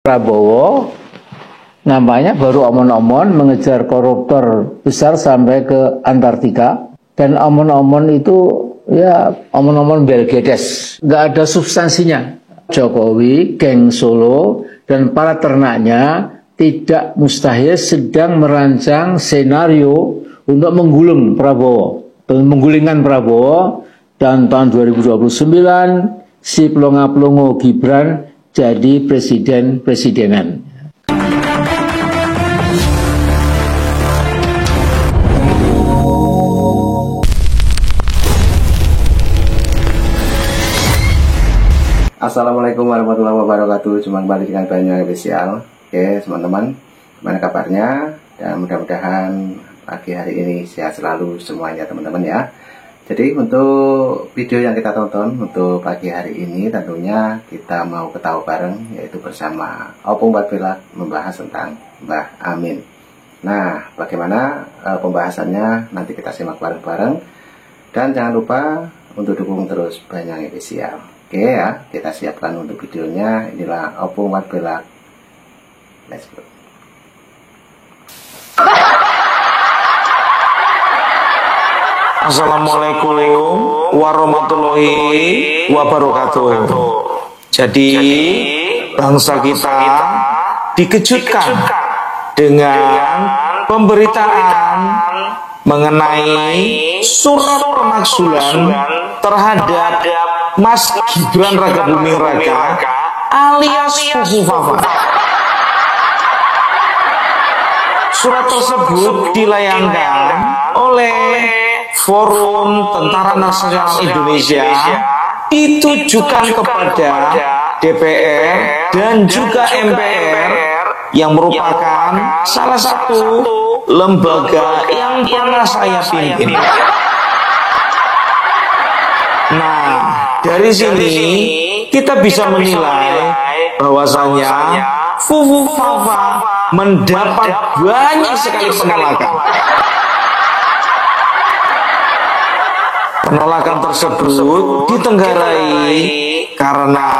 Prabowo nampaknya baru omon-omon mengejar koruptor besar sampai ke Antartika, dan omon-omon itu ya omon-omon belgedes, nggak ada substansinya. Jokowi, geng Solo, dan para ternaknya tidak mustahil sedang merancang senario untuk menggulingkan Prabowo, dan tahun 2029 si pelongo-pelongo Gibran jadi presidenan. Assalamualaikum warahmatullahi wabarakatuh. Cuma kembali dengan Banyuwangi Official. Oke teman-teman, gimana kabarnya? Dan mudah-mudahan pagi hari ini sehat selalu semuanya teman-teman ya. Jadi untuk video yang kita tonton untuk pagi hari ini tentunya kita mau ketahui bareng, yaitu bersama Opung Batbela membahas tentang Mbah Amin. Nah, bagaimana pembahasannya nanti kita simak bareng-bareng. Dan jangan lupa untuk dukung terus Banyuwangi Official. Oke ya, kita siapkan untuk videonya. Inilah Opung Batbela. Let's go. Assalamualaikum warahmatullahi wabarakatuh. Jadi bangsa kita dikejutkan dengan pemberitaan mengenai surat pemakzulan terhadap Mas Gibran Rakabuming Raka alias Fufu Fafa. Surat tersebut dilayangkan oleh Forum Tentara Nasional Indonesia, ditujukan kepada DPR dan juga MPR yang merupakan salah satu lembaga yang pernah saya pimpin. Nah, dari sini kita bisa menilai bahwasanya Fufu Fafa mendapat banyak sekali penolakan. Penolakan tersebut ditenggarai karena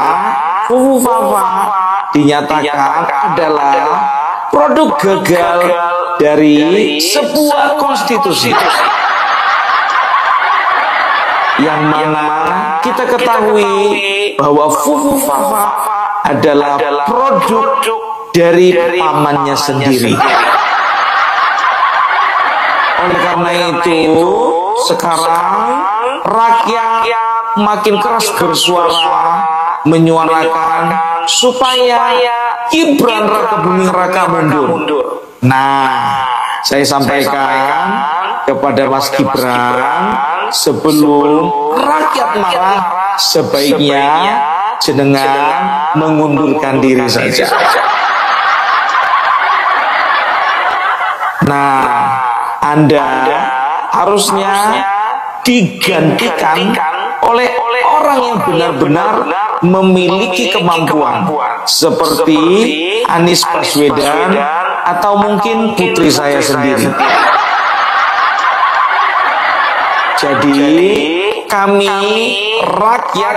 Fufu Fafa dinyatakan adalah produk gagal dari sebuah konstitusi, yang mana kita ketahui bahwa Fufu Fafa adalah produk dari pamannya sendiri. Oleh karena itu, sekarang rakyat makin keras bersuara menyuarakan supaya Gibran Rakabuming Raka mundur. Nah, saya sampaikan kepada Mas Gibran, sebelum rakyat marah, sebaiknya jenengan mengundurkan diri saja. Nah, Anda harusnya digantikan oleh orang yang benar-benar memiliki kemampuan, seperti Anies Baswedan atau mungkin putri saya sendiri. Jadi kami rakyat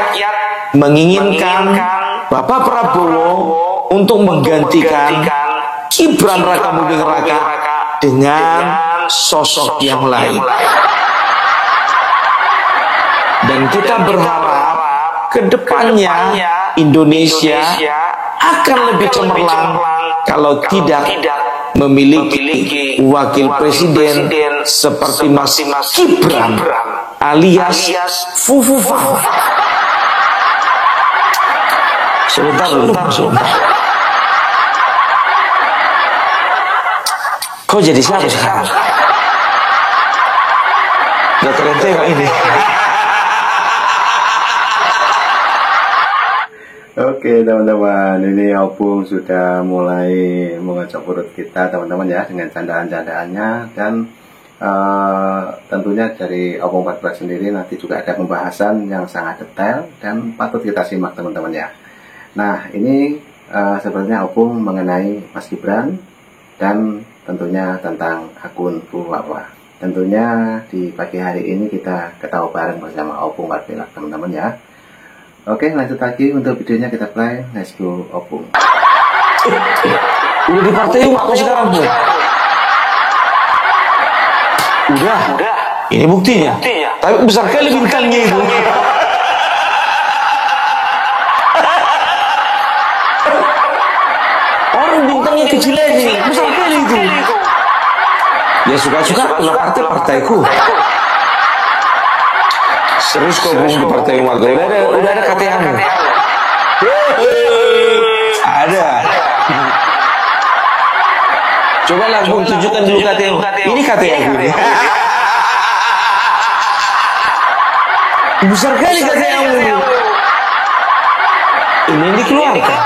menginginkan Bapak Prabowo untuk menggantikan Gibran Rakabuming Raka dengan sosok yang lain. Dan kita berharap ke depannya Indonesia akan lebih cemerlang kalau tidak memiliki wakil presiden seperti Mas Gibran alias Fufu Fafa. Sebentar. Kau jadi siapa sekarang? Gak keren tengok ini. Oke teman-teman, ini Opung sudah mulai mengocok perut kita teman-teman ya, dengan candaan-candaannya. Dan tentunya dari Opung 14 sendiri nanti juga ada pembahasan yang sangat detail dan patut kita simak teman-teman ya. Nah, ini sebenarnya Opung mengenai Mas Gibran dan tentunya tentang akun Fufu Fafa. Tentunya di pagi hari ini kita ketahui bareng bersama Opung Batbela teman-teman ya. Oke, lanjut lagi untuk videonya, kita play. Let's go Opung. Udah di Partai Umat kok sekarang, Bu? Udah. Ini buktinya. Tapi besar kali bintangnya itu. Orang bintangnya kecil aja, besar kali itu. Ya suka-suka, kalau partaiku. Serius kok Bung di Partai Umat. Udah ada KTA-mu. Ada. Coba lah Bung tunjukkan dulu KTA. Ini KTA aku. Besar kali KTA-mu. Ini dikeluarkan.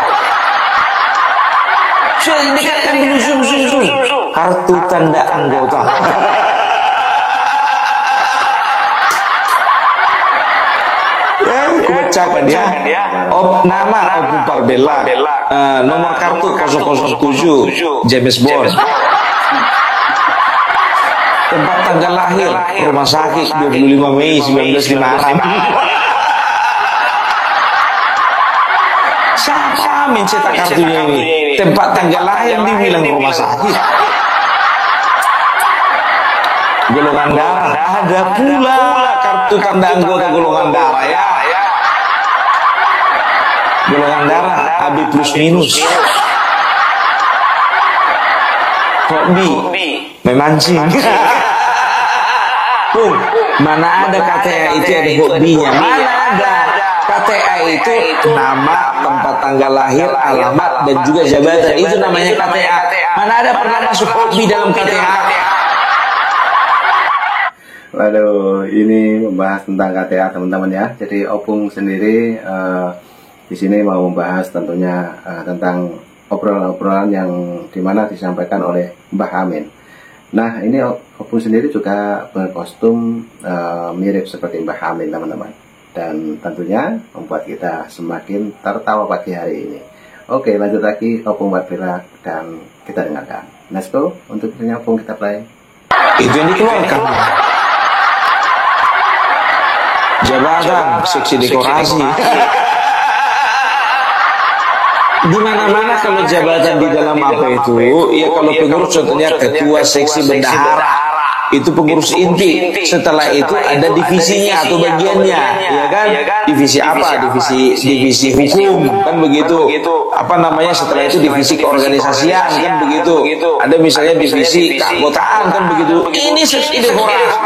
Sudah didekatkan dulu zoom. Kartu tanda anggota. Kebacakan dia. Nama Opung Parbella. Nomor kartu 007 James Bond. Tempat tanggal lahir rumah sakit 25 Mei 1956. Siapa mencetak kartunya ini? Tempat tanggal lahir dibilang rumah sakit. Golongan darah ada pula kartu tanda anggota golongan darah ya. Golongan darah AB plus minus. Hobi memancing. Bung, mana ada KTA itu ada hobinya? Mana ada KTA itu nama, tempat tanggal lahir, alamat dan juga jabatan. Itu namanya KTA. Mana ada pernah masuk hobi dalam KTA? Waduh, ini membahas tentang KTA teman-teman ya. Jadi Opung sendiri di sini mau membahas tentunya tentang obrolan-obrolan yang dimana disampaikan oleh Mbah Amin. Nah, ini Opung sendiri juga berkostum mirip seperti Mbah Amin teman-teman. Dan tentunya membuat kita semakin tertawa pagi hari ini. Oke, lanjut lagi Opung Parbella dan kita dengarkan. Let's go, untuk videonya Opung kita play. Itu yang dikeluarkan. Jabatan, seksi dekorasi. Di mana-mana kalau jabatan di dalam apa itu, ya kalau pengurus contohnya ketua seksi bendahara, itu pengurus inti. Setelah itu ada divisinya atau bagiannya, ya kan? Divisi apa? Divisi hukum, kan begitu. Apa namanya setelah itu divisi keorganisasian, kan begitu. Ada misalnya divisi keanggotaan, kan begitu. Ini seksi dekorasi.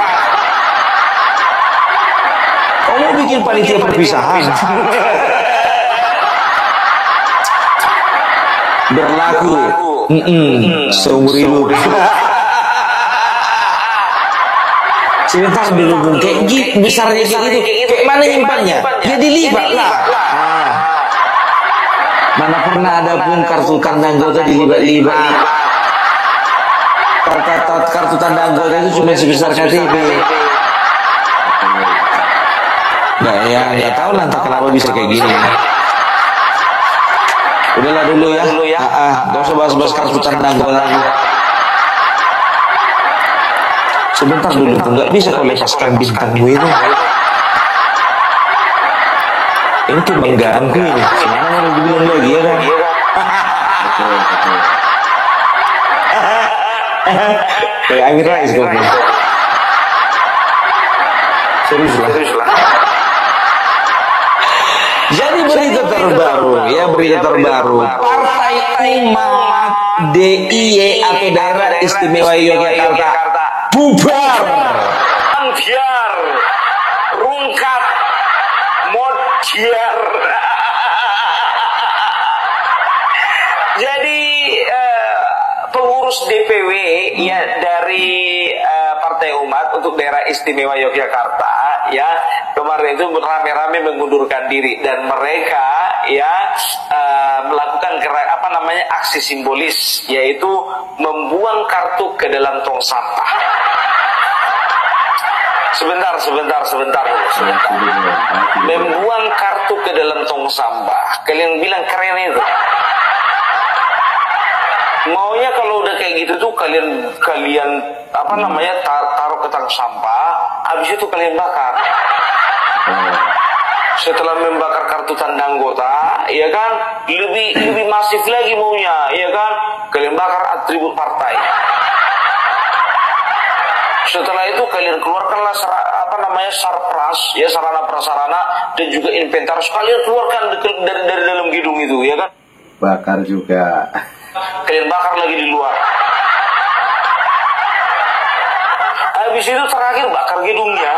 Kamu bikin panitia perpisahan. Berlaku seumur hidup. Sebentar dulu Bung, kayak gitu besarnya kayak gitu, kayak mana nyimpannya? Ya dilibat lah. Mana pernah ada pun kartu tanda anggota dilibat-libat. Kartu tanda anggota itu cuma sebesar KTP. Nah ya nggak tahu lah entah kenapa bisa kayak gini. Udahlah dulu ya. Gak usah bahas-bahas kartu tanda anggota. Sebentar dulu tuh, nggak bisa kau lepaskan bintang gue itu. Ini kebanggaanku ini. Gimana mau dibilang lagi ya kan? Kayak Amir Rais kok. Serius lah. Jadi berita terbaru, Partai Umat DIY atau Daerah Istimewa Yogyakarta bubar. Ambiar, rungkat, modiar. Jadi pengurus DPW ya dari Partai Umat untuk Daerah Istimewa Yogyakarta ya kemarin itu rame-rame mengundurkan diri dan mereka ya melakukan aksi simbolis yaitu membuang kartu ke dalam tong sampah. Sebentar. Membuang kartu ke dalam tong sampah. Kalian bilang keren itu. Maunya kalau udah kayak gitu tuh kalian taruh ke tong sampah, habis itu kalian bakar. setelah membakar kartu tanda anggota, ya kan, lebih masif lagi maunya, ya kan, kalian bakar atribut partai. Setelah itu kalian keluarkanlah sarpras, ya, sarana prasarana dan juga inventaris, kalian keluarkan dari dalam gedung itu, ya kan. Bakar juga. Kalian bakar lagi di luar. Habis itu terakhir bakar gedungnya.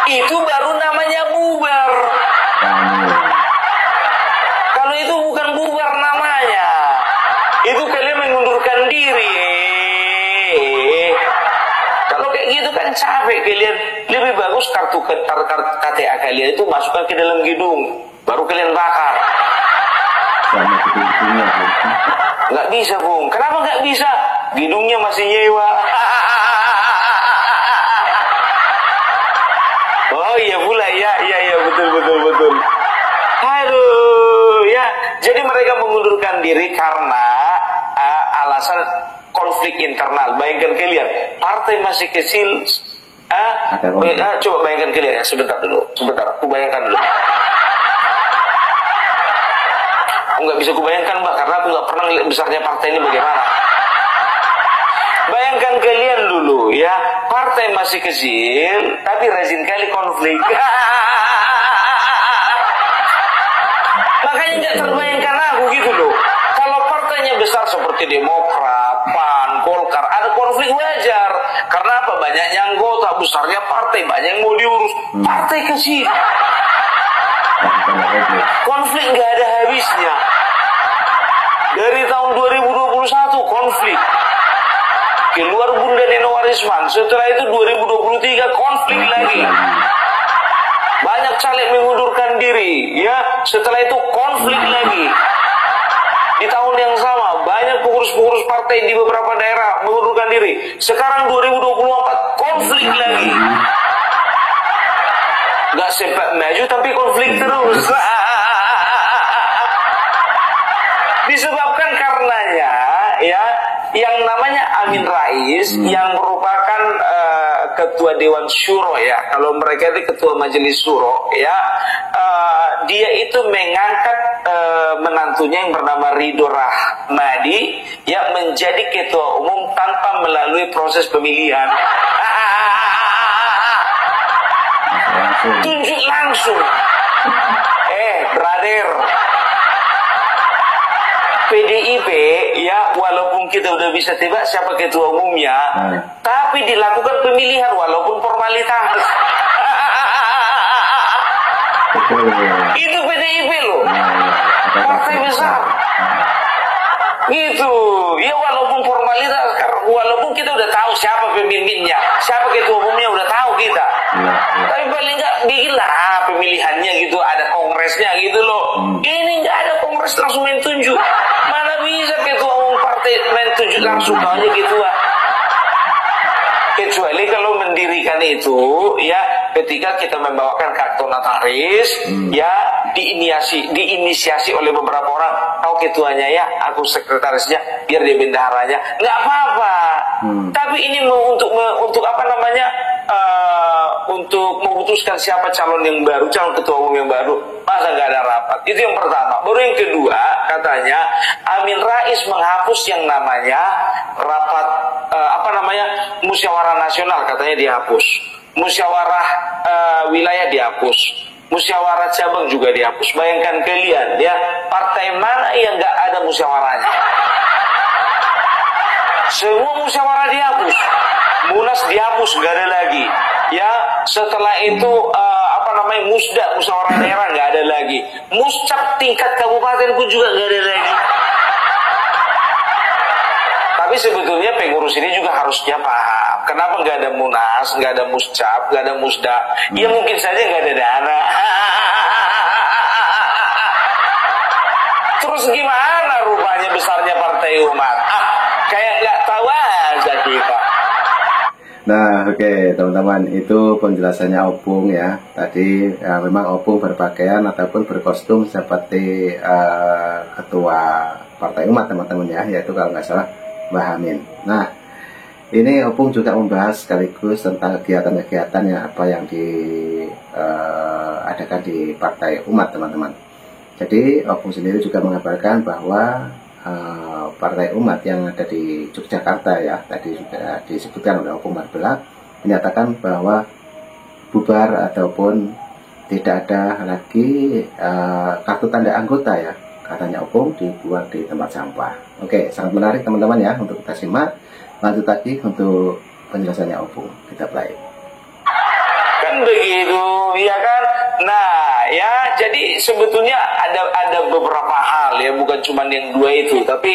Itu baru namanya bubar. Kalau itu bukan bubar namanya, itu kalian mengundurkan diri. Kalau kayak gitu kan capek kalian. Lebih bagus kartu KTA kalian itu masukkan ke dalam gedung, baru kalian bakar. Nggak bisa, Bung. Kenapa nggak bisa? Gedungnya masih nyewa. Oh iya pula, ya betul. Aduh, ya. Jadi mereka mengundurkan diri karena alasan konflik internal. Bayangkan kalian, partai masih kecil. Coba bayangkan kalian ya, sebentar, aku bayangkan dulu. Aku nggak bisa kubayangkan, Mbak, karena aku nggak pernah lihat besarnya partai ini bagaimana. Bayangkan kalian dulu ya, partai masih kecil, tapi rajin kali konflik. Makanya nggak terbayangkan aku gitu loh. Kalau partainya besar seperti Demokrat, PAN, Golkar, ada konflik wajar. Karena apa? Banyaknya anggota, besarnya partai, banyak yang mau diurus. Partai kecil, konflik nggak ada habisnya. Dari tahun 2021 konflik. Keluar Bunda Neno Warisman, setelah itu 2023 konflik lagi. Banyak caleg mengundurkan diri, ya. Setelah itu konflik lagi. Di tahun yang sama banyak pengurus-pengurus partai di beberapa daerah mengundurkan diri. Sekarang 2024 konflik lagi. Gak sempat maju tapi konflik terus. Disebabkan karenanya, ya, yang namanya Amin Rais yang merupakan ketua Dewan Syuro, ya, kalau mereka itu ketua Majelis Syuro, ya, dia itu mengangkat menantunya yang bernama Ridho Rahmadi, ya, menjadi ketua umum tanpa melalui proses pemilihan. Tunjuk langsung. Brother, PDIP, ya, walaupun kita udah bisa tebak siapa ketua umumnya, tapi dilakukan pemilihan walaupun formalitas. Itu PDIP loh, partai besar. Gitu, ya, walaupun formalitas, walaupun kita udah tahu siapa pemimpinnya, siapa ketua umumnya udah tahu kita. Tapi paling nggak bikinlah pemilihannya gitu, ada kongresnya gitu loh. Ini nggak ada kongres langsung main tunjuk. Mana bisa ketua umum partai main tunjuk langsung aja gitu, Pak. Kecuali kalau mendirikan itu, ya, ketika kita membawakan kartu notaris, ya, diinisiasi oleh beberapa orang. Kau ketuanya ya, aku sekretarisnya, biar dia bendaharanya, nggak apa-apa. Tapi ini untuk apa namanya? Untuk memutuskan siapa calon yang baru, calon ketua umum yang baru, masa nggak ada rapat. Itu yang pertama. Baru yang kedua, katanya Amin Rais menghapus yang namanya rapat musyawarah nasional, katanya dihapus. Musyawarah wilayah dihapus. Musyawarah cabang juga dihapus. Bayangkan kalian, ya, partai mana yang nggak ada musyawarahnya? Semua musyawarah dihapus. Munas dihapus, nggak ada lagi. Ya, setelah itu musda, musyawarah daerah, nggak ada lagi. Muscap tingkat kabupaten pun juga nggak ada lagi. Tapi sebetulnya pengurus ini juga harusnya paham kenapa nggak ada munas, nggak ada muscap, nggak ada musda. Ya mungkin saja nggak ada dana. Terus gimana rupanya besarnya partai umat? Kayak nggak tahu aja kita. Nah, oke, teman-teman, itu penjelasannya Opung, ya. Tadi ya, memang Opung berpakaian ataupun berkostum seperti ketua partai umat, teman-teman, ya, yaitu kalau nggak salah Mbah Amin. Nah, ini Opung juga membahas sekaligus tentang kegiatan-kegiatan apa yang diadakan di Partai Umat, teman-teman. Jadi Opung sendiri juga mengabarkan bahwa Partai Umat yang ada di Yogyakarta, ya, tadi juga disebutkan oleh Opung Marbella, menyatakan bahwa bubar ataupun tidak ada lagi kartu tanda anggota, ya, katanya Opung, dibuang di tempat sampah. Oke, sangat menarik teman-teman ya untuk kita simak. Lanjut lagi untuk penjelasannya Opung, kita play. Kan begitu, ya kan? Nah, ya, jadi sebetulnya ada beberapa hal, ya, bukan cuma yang dua itu, tapi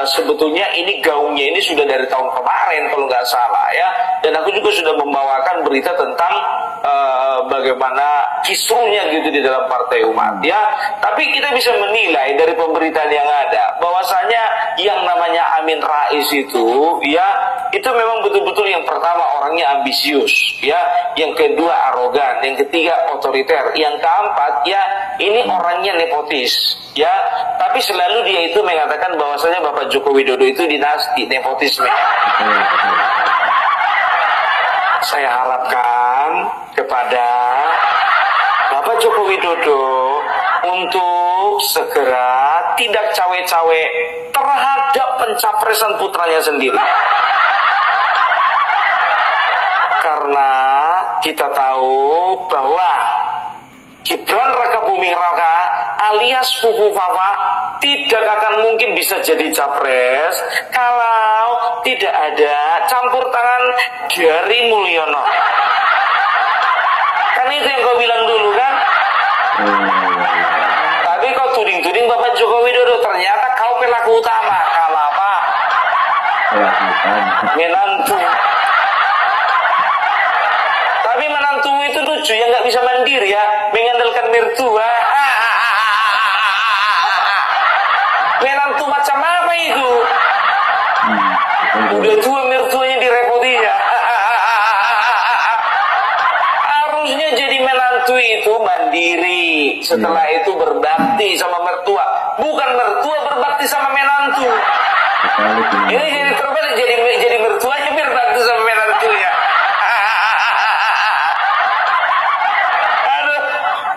sebetulnya ini gaungnya ini sudah dari tahun kemarin kalau nggak salah, ya. Dan aku juga sudah membawakan berita tentang bagaimana kisruhnya gitu di dalam Partai Umat, ya. Tapi kita bisa menilai dari pemberitaan yang ada bahwasanya yang namanya Amin Rais itu, ya, itu memang betul-betul yang pertama orangnya ambisius, ya, yang kedua arogan, yang ketiga otoriter, yang keempat, ya, ini orangnya nepotis, ya. Tapi selalu dia itu mengatakan bahwasanya Bapak Joko Widodo itu dinasti nepotisme. Saya harapkan kepada Bapak Joko Widodo untuk segera tidak cawe-cawe terhadap pencapresan putranya sendiri. Karena kita tahu bahwa Gibran Rakabuming Raka alias Pupu Papa tidak akan mungkin bisa jadi capres kalau tidak ada campur tangan dari Mulyono. Kan itu yang kau bilang dulu kan? Tapi kau tuding-tuding Bapak Joko Widodo, ternyata kau pelaku utama. Kalau apa? Menantu. Tapi menantu itu lucu ya, nggak bisa mandiri ya, mengandalkan mertua. Menantu macam apa itu? Udah tua mertuanya direpoti ya. Harusnya jadi menantu itu mandiri, setelah itu berbakti sama mertua, bukan mertua berbakti sama menantu. Ini jadi terbalik, jadi mertuanya berbakti sama menantu ya.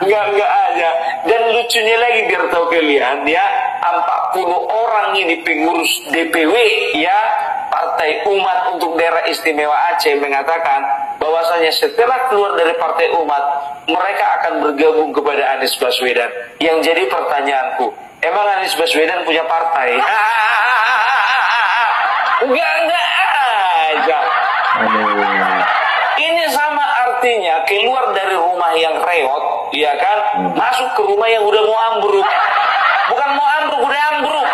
Enggak aja. Dan lucunya lagi biar tahu kalian ya, 40 orang ini pengurus DPW ya Partai Umat untuk daerah istimewa Aceh mengatakan bahwasanya setelah keluar dari Partai Umat mereka akan bergabung kepada Anies Baswedan. Yang jadi pertanyaanku, emang Anies Baswedan punya partai? Enggak aja. Ini sama artinya keluar dari rumah yang reot, ya kan, masuk ke rumah yang udah mau ambruk. Bukan mau ambruk, udah ambruk.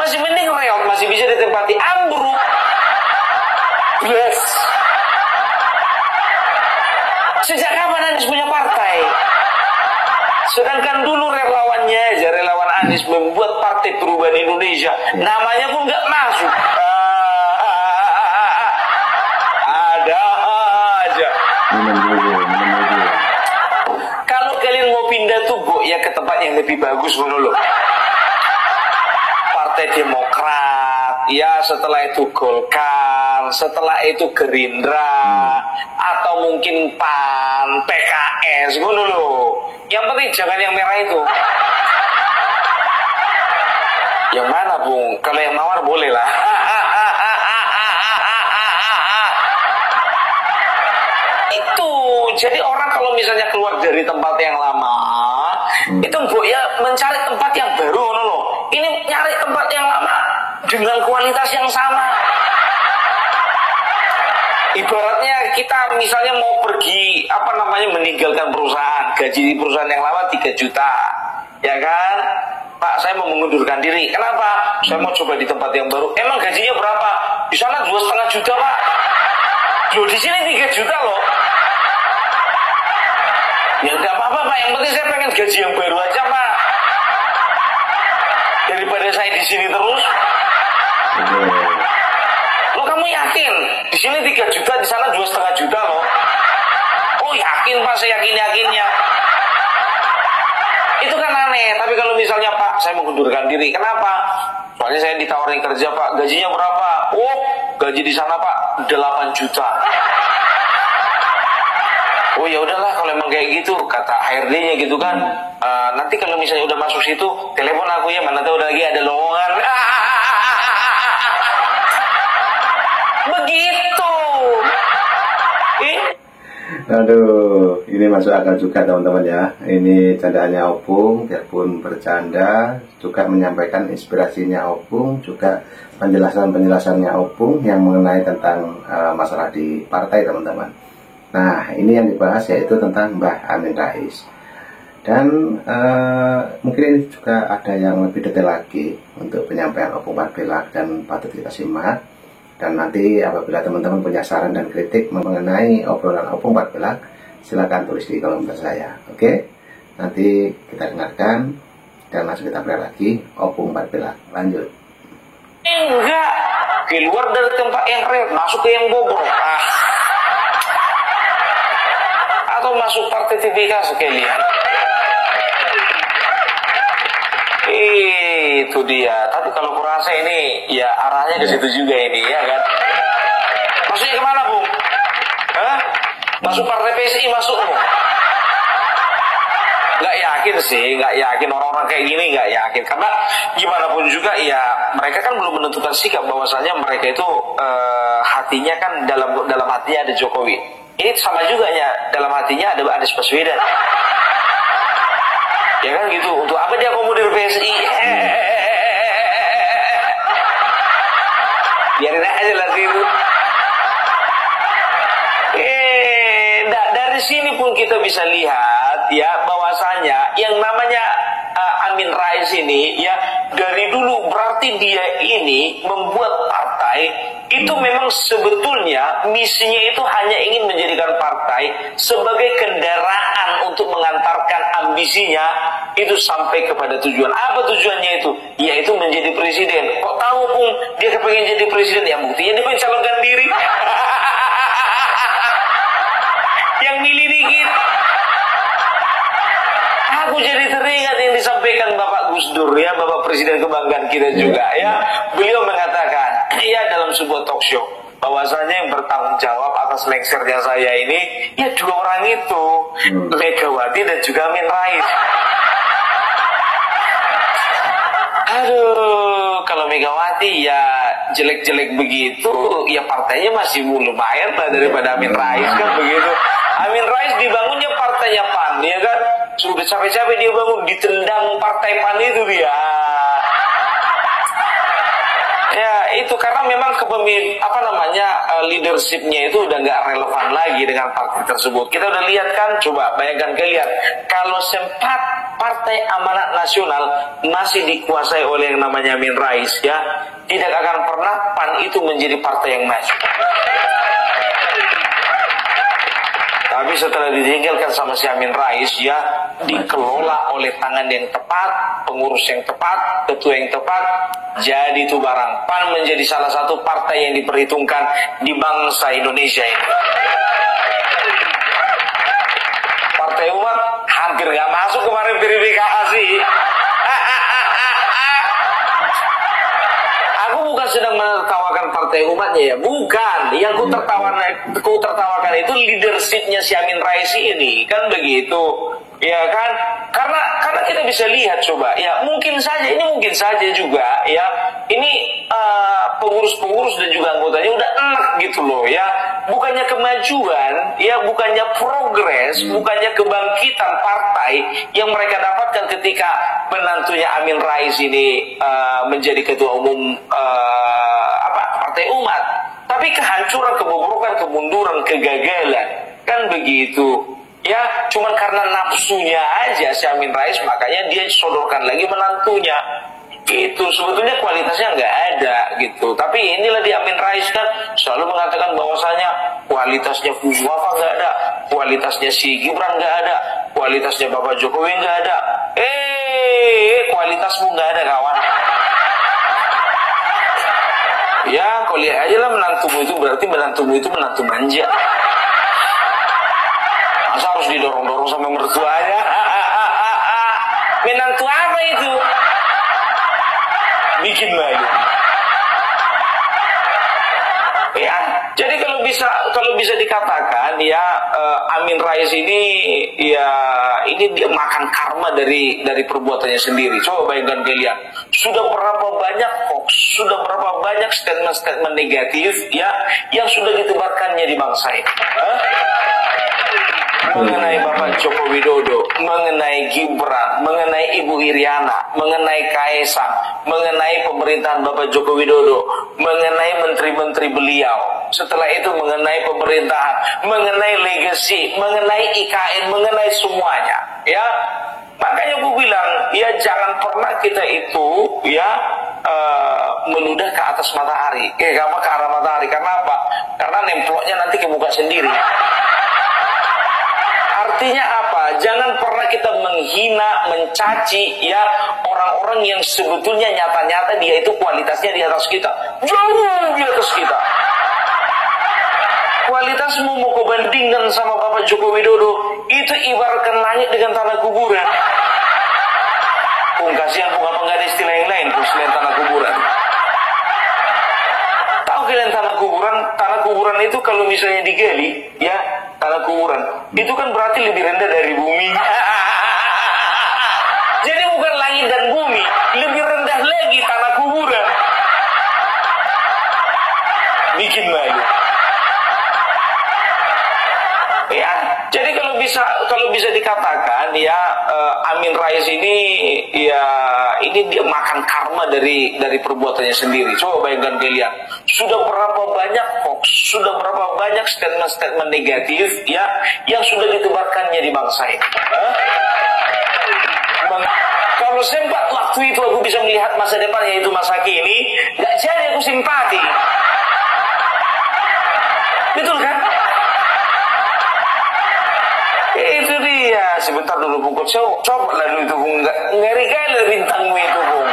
Masih mending reot, masih bisa ditempati, ambruk. Yes. Sejak kapan Anies punya partai? Sedangkan dulu relawannya aja, relawan Anies membuat Partai Perubahan Indonesia, namanya pun nggak masuk. Ada aja. Kalau kalian mau pindah tuh, Bu, ya ke tempat yang lebih bagus dulu. Partai Demokrat, ya, setelah itu Golkar, setelah itu Gerindra, atau mungkin PAN, PKS, dulu. Yang penting jangan yang merah itu. Yang mana, Bung? Kalau yang mawar boleh lah. Itu, jadi orang kalau misalnya keluar dari tempat yang lama, itu Bu ya mencari tempat yang baru, loh. Ini nyari tempat yang lama dengan kualitas yang sama. Ibaratnya kita misalnya mau pergi, meninggalkan perusahaan, gaji di perusahaan yang lama 3 juta, ya kan? Pak, saya mau mengundurkan diri. Kenapa? Saya mau coba di tempat yang baru. Emang gajinya berapa? Di sana 2,5 juta, Pak. Loh, di sini 3 juta loh. Ya nggak apa-apa, Pak. Yang penting saya pengen gaji yang baru aja, Pak. Daripada saya di sini terus. Lo kamu yakin? Di sini 3 juta, di sana 2,5 juta loh. Oh yakin, Pak, saya yakinnya. Itu kan aneh. Tapi kalau misalnya, Pak, saya mengundurkan diri. Kenapa? Soalnya saya ditawarin kerja Pak, gajinya berapa? Oh, gaji di sana Pak 8 juta. Oh ya udahlah kalau emang kayak gitu, kata HRD-nya gitu kan. Nanti kalau misalnya udah masuk situ, telepon aku ya, mana tahu lagi ada lowongan. Begitu. Aduh, ini masuk akal juga teman-teman ya. Ini candaannya Opung, biarpun bercanda, juga menyampaikan inspirasinya Opung, juga penjelasan-penjelasannya Opung yang mengenai tentang masalah di partai teman-teman. Nah, ini yang dibahas yaitu tentang Mbah Amin Rais. Dan mungkin ini juga ada yang lebih detail lagi untuk penyampaian Opung Parbelak dan patut kita simak. Dan nanti apabila teman-teman punya saran dan kritik mengenai obrolan Opung Parbelak, silakan tulis di kolom komentar saya. Oke? Nanti kita dengarkan dan langsung kita play lagi Opung Parbelak. Lanjut. Enggak, keluar dari tempat yang real, masuk ke yang bobrok. Atau masuk partai TBK sekalian. Itu dia. Tapi kalau kurasa ini ya arahnya ke situ juga ini ya kan. Maksudnya kemana Bung? Hah? Masuk partai PSI masuk Bung? Nggak yakin sih, nggak yakin orang-orang kayak gini nggak yakin. Karena gimana pun juga ya mereka kan belum menentukan sikap bahwasanya mereka itu hatinya kan dalam hatinya ada Jokowi. Ini sama juga ya dalam hatinya ada Anies Baswedan. Ya kan gitu. Untuk apa dia akomodir PSI? Biarin aja lah itu. Dari sini pun kita bisa lihat ya bahwasanya yang namanya Amin Rais ini ya dari dulu berarti dia ini membuat partai itu memang sebetulnya misinya itu hanya ingin menjadikan partai sebagai kendaraan untuk mengantarkan ambisinya itu sampai kepada tujuan. Apa tujuannya itu? Yaitu menjadi presiden. Kok tahu Pung dia kepengen jadi presiden? Ya buktinya dia mencalonkan diri. Yang milih dikit. Aku jadi teringat yang disampaikan Bapak Gus Dur ya, Bapak Presiden kebanggaan kita juga ya. Beliau mengatakan, ya dalam sebuah talk show, bahwasanya yang bertanggung jawab atas lengsernya saya ini, ya dua orang itu, Megawati dan juga Amin Rais. Aduh, kalau Megawati ya jelek-jelek begitu, ya partainya masih lumayan lah daripada Amin Rais kan begitu. Amin Rais dibangunnya partainya PAN, ya kan? Sudah capek-capek dia bangun, ditendang partai PAN itu dia. Ya itu karena memang leadershipnya itu udah nggak relevan lagi dengan partai tersebut. Kita udah lihat kan, coba bayangkan kalian, kalau sempat Partai Amanat Nasional masih dikuasai oleh yang namanya Amin Rais ya, tidak akan pernah PAN itu menjadi partai yang maju. Tapi setelah ditinggalkan sama si Amin Rais ya, dikelola oleh tangan yang tepat, pengurus yang tepat, ketua yang tepat, jadi itu barang PAN menjadi salah satu partai yang diperhitungkan di bangsa Indonesia ini. Partai Umat hampir nggak masuk kemarin verifikasi. Aku bukan sedang menertawakan Partai Umatnya ya, bukan. Yang ku tertawakan itu leadershipnya si Amin Rais ini, kan begitu, ya kan? Karena kita bisa lihat coba, ya mungkin saja juga, ya ini pengurus-pengurus dan juga anggotanya udah enak gitu loh, ya. Bukannya kemajuan, ya bukannya progres, bukannya kebangkitan partai yang mereka dapatkan ketika menantunya Amin Rais ini menjadi ketua umum Partai Umat, tapi kehancuran, kebobrokan, kemunduran, kegagalan, kan begitu. Ya, cuman karena nafsunya aja si Amin Rais, makanya dia sodorkan lagi menantunya. Gitu, sebetulnya kualitasnya nggak ada gitu. Tapi inilah di Amin Rais kan selalu mengatakan bahwasanya kualitasnya Wafa nggak ada, kualitasnya si Gibran nggak ada, kualitasnya Bapak Jokowi nggak ada. Kualitasmu nggak ada kawan. Ya, kau lihat aja lah menantumu itu berarti menantumu itu menantu manja. Masa harus didorong-dorong sama mertuanya? Menantu apa itu? bikin malu. Ya, jadi kalau bisa dikatakan ya, Amin Rais ini ya ini dia makan karma dari perbuatannya sendiri. Coba bayangkan kalian, sudah berapa banyak hoax, sudah berapa banyak statement negatif ya yang sudah ditebarkannya di bangsa ini. Mengenai Bapak Joko Widodo, mengenai Gibran, mengenai Ibu Iriana, mengenai Kaesang, mengenai pemerintahan Bapak Joko Widodo, mengenai menteri-menteri beliau. Setelah itu mengenai pemerintahan, mengenai legacy, mengenai IKN, mengenai semuanya. Ya, makanya gue bilang, ya jangan pernah kita itu ya meludah ke atas matahari, ke arah matahari. Karena apa? Karena nemploknya nanti ke muka sendiri. Artinya apa? Jangan pernah kita menghina, mencaci ya orang-orang yang sebetulnya nyata-nyata dia itu kualitasnya di atas kita, jauh di atas kita. Kualitasmu mau kau bandingkan sama Bapak Joko Widodo, itu ibaratkan langit dengan tanah kuburan. Kasihan bunga nggak ada istilah yang lain selain tanah kuburan. Tahu kalian tanah kuburan? Tanah kuburan itu kalau misalnya digali, ya tanah kuburan itu kan berarti lebih rendah dari bumi. Jadi bukan langit dan bumi, lebih rendah lagi tanah kuburan. Bikin malu. Ya, jadi kalau bisa dikatakan ya, Amin Rais ini ya ini dia makan karma dari perbuatannya sendiri. Coba bayangkan kalian, sudah berapa banyak hoax, sudah berapa banyak statement negatif ya yang sudah ditebarkannya di bangsa ini. Kalau sempat waktu itu aku bisa melihat masa depan, yaitu masa kini, nggak jadi aku simpati. Betul kan? Itu dia. Sebentar dulu Bung, coba lah dulu itu Bung, ngeri kali bintangmu itu Bung.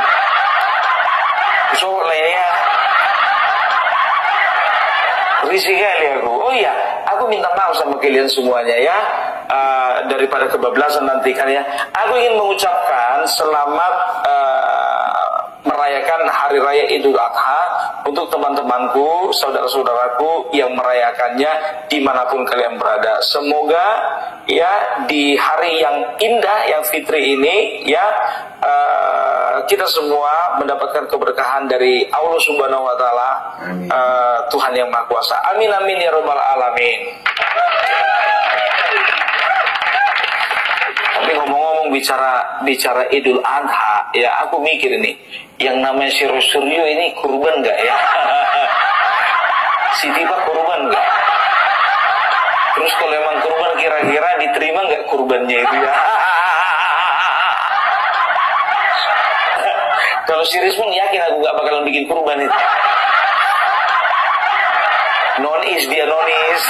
Coba lah ya. Risih kali aku. Oh iya, aku minta maaf sama kalian semuanya ya. Daripada kebablasan nanti kan ya. Aku ingin mengucapkan selamat merayakan Hari Raya Idul Adha untuk teman-temanku, saudara-saudaraku yang merayakannya dimanapun kalian berada. Semoga ya di hari yang indah, yang fitri ini ya kita semua mendapatkan keberkahan dari Allah Subhanahu Wa Taala, Tuhan yang Maha Kuasa. Amin amin ya robbal alamin. Tapi ngomong-ngomong bicara Idul Adha, ya aku mikir ini, yang namanya si Suryo ini kurban nggak ya? Si Tiba kurban nggak? Terus kalau emang kurban kira-kira diterima nggak kurbannya itu ya? Kalau si Rizwan yakin aku nggak bakalan bikin kurban itu. Nonis dia nonis.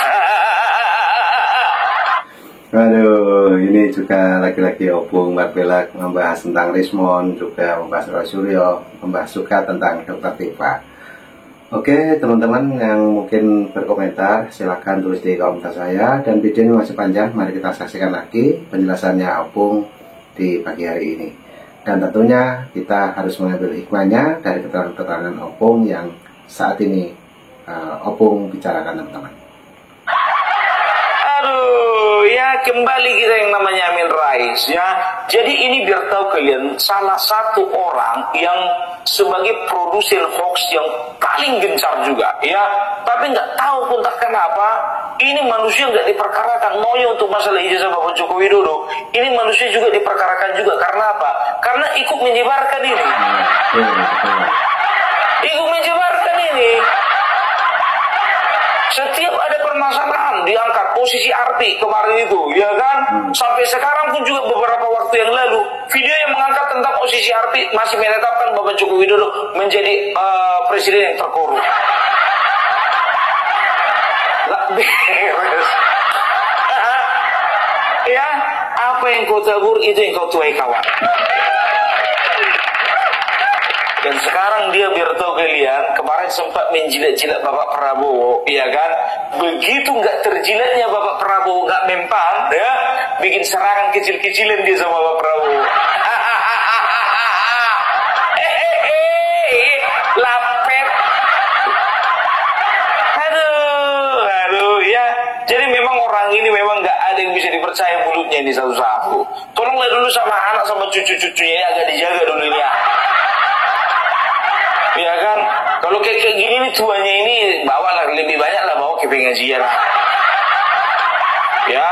Waduh, ini juga lagi-lagi Opung Marbella membahas tentang Rismon, juga membahas Roy Suryo, membahas juga tentang Dr. Tifa. Oke, teman-teman yang mungkin berkomentar, silahkan tulis di komentar saya. Dan video ini masih panjang, mari kita saksikan lagi penjelasannya Opung di pagi hari ini. Dan tentunya kita harus mengambil hikmahnya dari keterangan-keterangan Opung yang saat ini Opung bicarakan, teman-teman. Ya kembali kita yang namanya Amin Rais ya. Jadi ini biar tahu kalian, salah satu orang yang sebagai produsen hoax yang paling gencar juga ya. Tapi nggak tahu pun tak kenapa ini manusia nggak diperkarakan. Maunya untuk masalah ijazah Bapak Joko Widodo, ini manusia juga diperkarakan juga. Karena apa? Karena ikut menyebarkan ini. Ikut menyebarkan ini. Setiap ada permasalahan diangkat posisi arti kemarin itu, ya kan? Sampai sekarang pun juga beberapa waktu yang lalu video yang mengangkat tentang posisi arti masih menetapkan Bapak Joko Widodo menjadi presiden yang terkorup. Gak beres. Ya, apa yang kau tabur itu yang kau tuai kawan. Dan sekarang dia biar tahu kalian, kemarin sempat menjilat-jilat Bapak Prabowo, ya kan? Begitu nggak terjilatnya Bapak Prabowo, nggak mempan, ya, bikin serangan kecil-kecilan dia sama Bapak Prabowo. hidupnya ini satu-satu. Tolonglah dulu sama anak sama cucu-cucunya agak dijaga dulu ini ya. Ya kan, kalau kayak gini nih tuanya ini bawalah lebih banyak lah, bawa ke pengajian. Ya,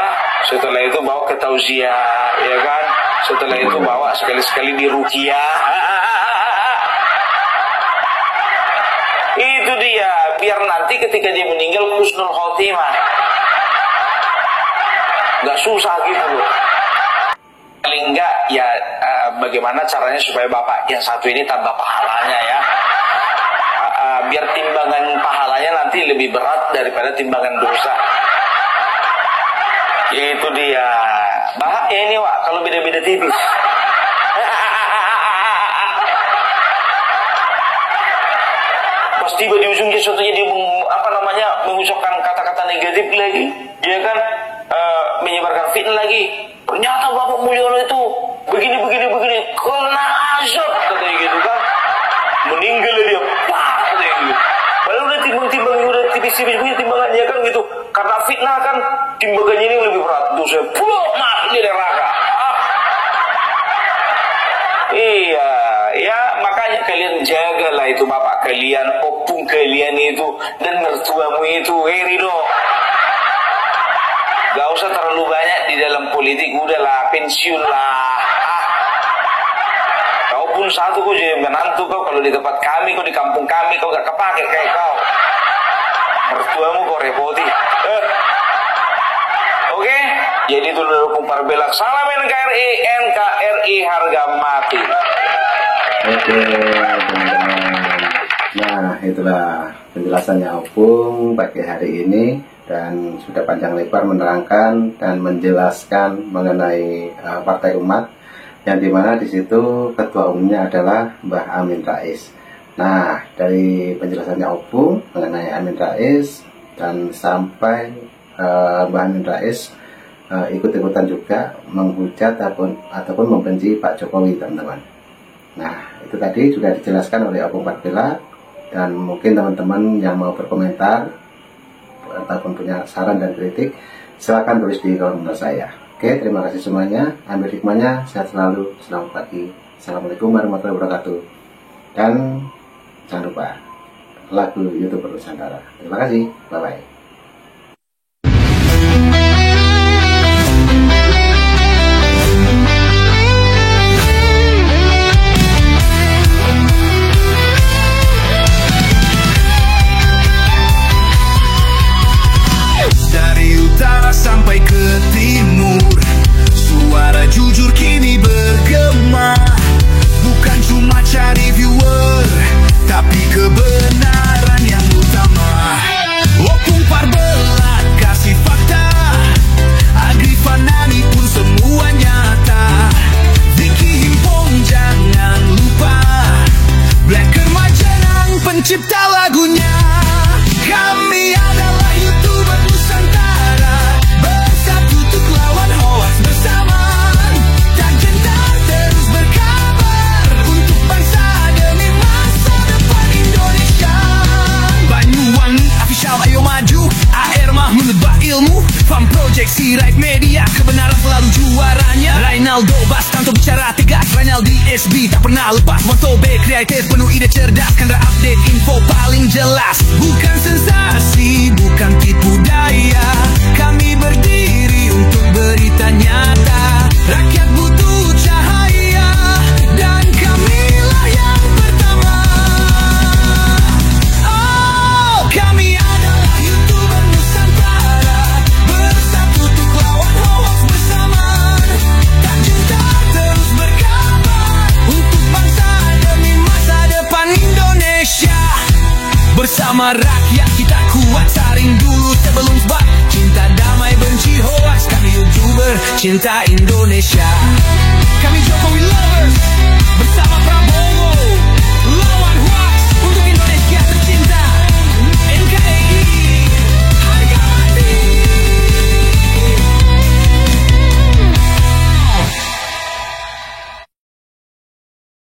setelah itu bawa ke tausiah, ya kan. Setelah itu bawa sekali-sekali di ruqyah. Itu dia, biar nanti ketika dia meninggal husnul khotimah. Gak susah gitu loh. Paling enggak ya bagaimana caranya supaya bapak yang satu ini tambah pahalanya ya. Biar timbangan pahalanya nanti lebih berat daripada timbangan dosa. Itu dia. Bahaya ini Wak, kalau beda-beda tipis. Pas tiba di ujungnya suatunya dia mengucapkan kata-kata negatif lagi, dia kan menyebarkan fitnah lagi. Ternyata Bapak Mulyono itu begini, kena azab katanya gitu kan. Meninggal dia, katanya gitu. Padahal udah timbang-timbangnya udah tipis-tipis punya timbangannya kan gitu. Karena fitnah kan timbangannya ini lebih berat. Tuh saya masuk di neraka. Iya, ya makanya kalian jagalah itu bapak kalian, opung kalian itu, dan mertuamu itu, Rido. Gak usah terlalu banyak di dalam politik, udahlah pensiun lah. Kau pun satu kau jadi menantu kau, kalau di tempat kami, kau di kampung kami, kau gak kepake kayak kau. Mertuamu kau repoti. Oke, jadi itu dukung Parbelak. Salam NKRI harga mati. Oke, teman-teman. Nah, itulah penjelasannya Opung pagi hari ini, dan sudah panjang lebar menerangkan dan menjelaskan mengenai Partai Umat, yang dimana di situ ketua umumnya adalah Mbah Amin Rais. Nah, dari penjelasannya Opung mengenai Amin Rais dan sampai Mbah Amin Rais ikut-ikutan juga menghujat ataupun membenci Pak Jokowi, teman-teman. Nah, itu tadi sudah dijelaskan oleh Opung Parbelak, dan mungkin teman-teman yang mau berkomentar ataupun punya saran dan kritik, silakan tulis di kolom komentar saya. Oke, terima kasih semuanya. Ambil hikmahnya, sehat selalu. Selamat pagi. Assalamualaikum warahmatullahi wabarakatuh. Dan jangan lupa lagu YouTuber Nusantara. Terima kasih. Bye-bye. Sampai ke timur, suara jujur kini bergema. Bukan cuma cari viewer, tapi kebenaran yang utama. Opung Parbelak kasih fakta, Agri Fanani pun semua nyata. Vicky Himpong jangan lupa, Blacker Majenang pencipta lagunya. Kami adalah YouTuber Nusantara, bersatu untuk lawan hoax bersama. Tak gentar terus berkabar untuk bangsa demi masa depan Indonesia. Banyuwangi official ayo maju, AR mah menebak ilmu. Farm Project Sirait Media, kebenaran selalu juaranya. Rinaldo Bastanto bicara tegas, Rinaldi SB tak pernah lepas. Moto B kreatif penuh ide cerdas, karena update info paling jelas. Bukan sensasi, bukan tipu daya, kami berdiri untuk berita nyata. Rakyat butuh cahaya, dan kamilah yang pertama. Oh, kami adalah YouTuber Nusantara, bersatu untuk lawan hoax bersama. Tak gentar terus berkabar untuk bangsa demi masa depan Indonesia. Bersama rakyat kita kuat, saring dulu sebelum sebat. Cinta damai benci hoax, kami YouTuber cinta Indonesia.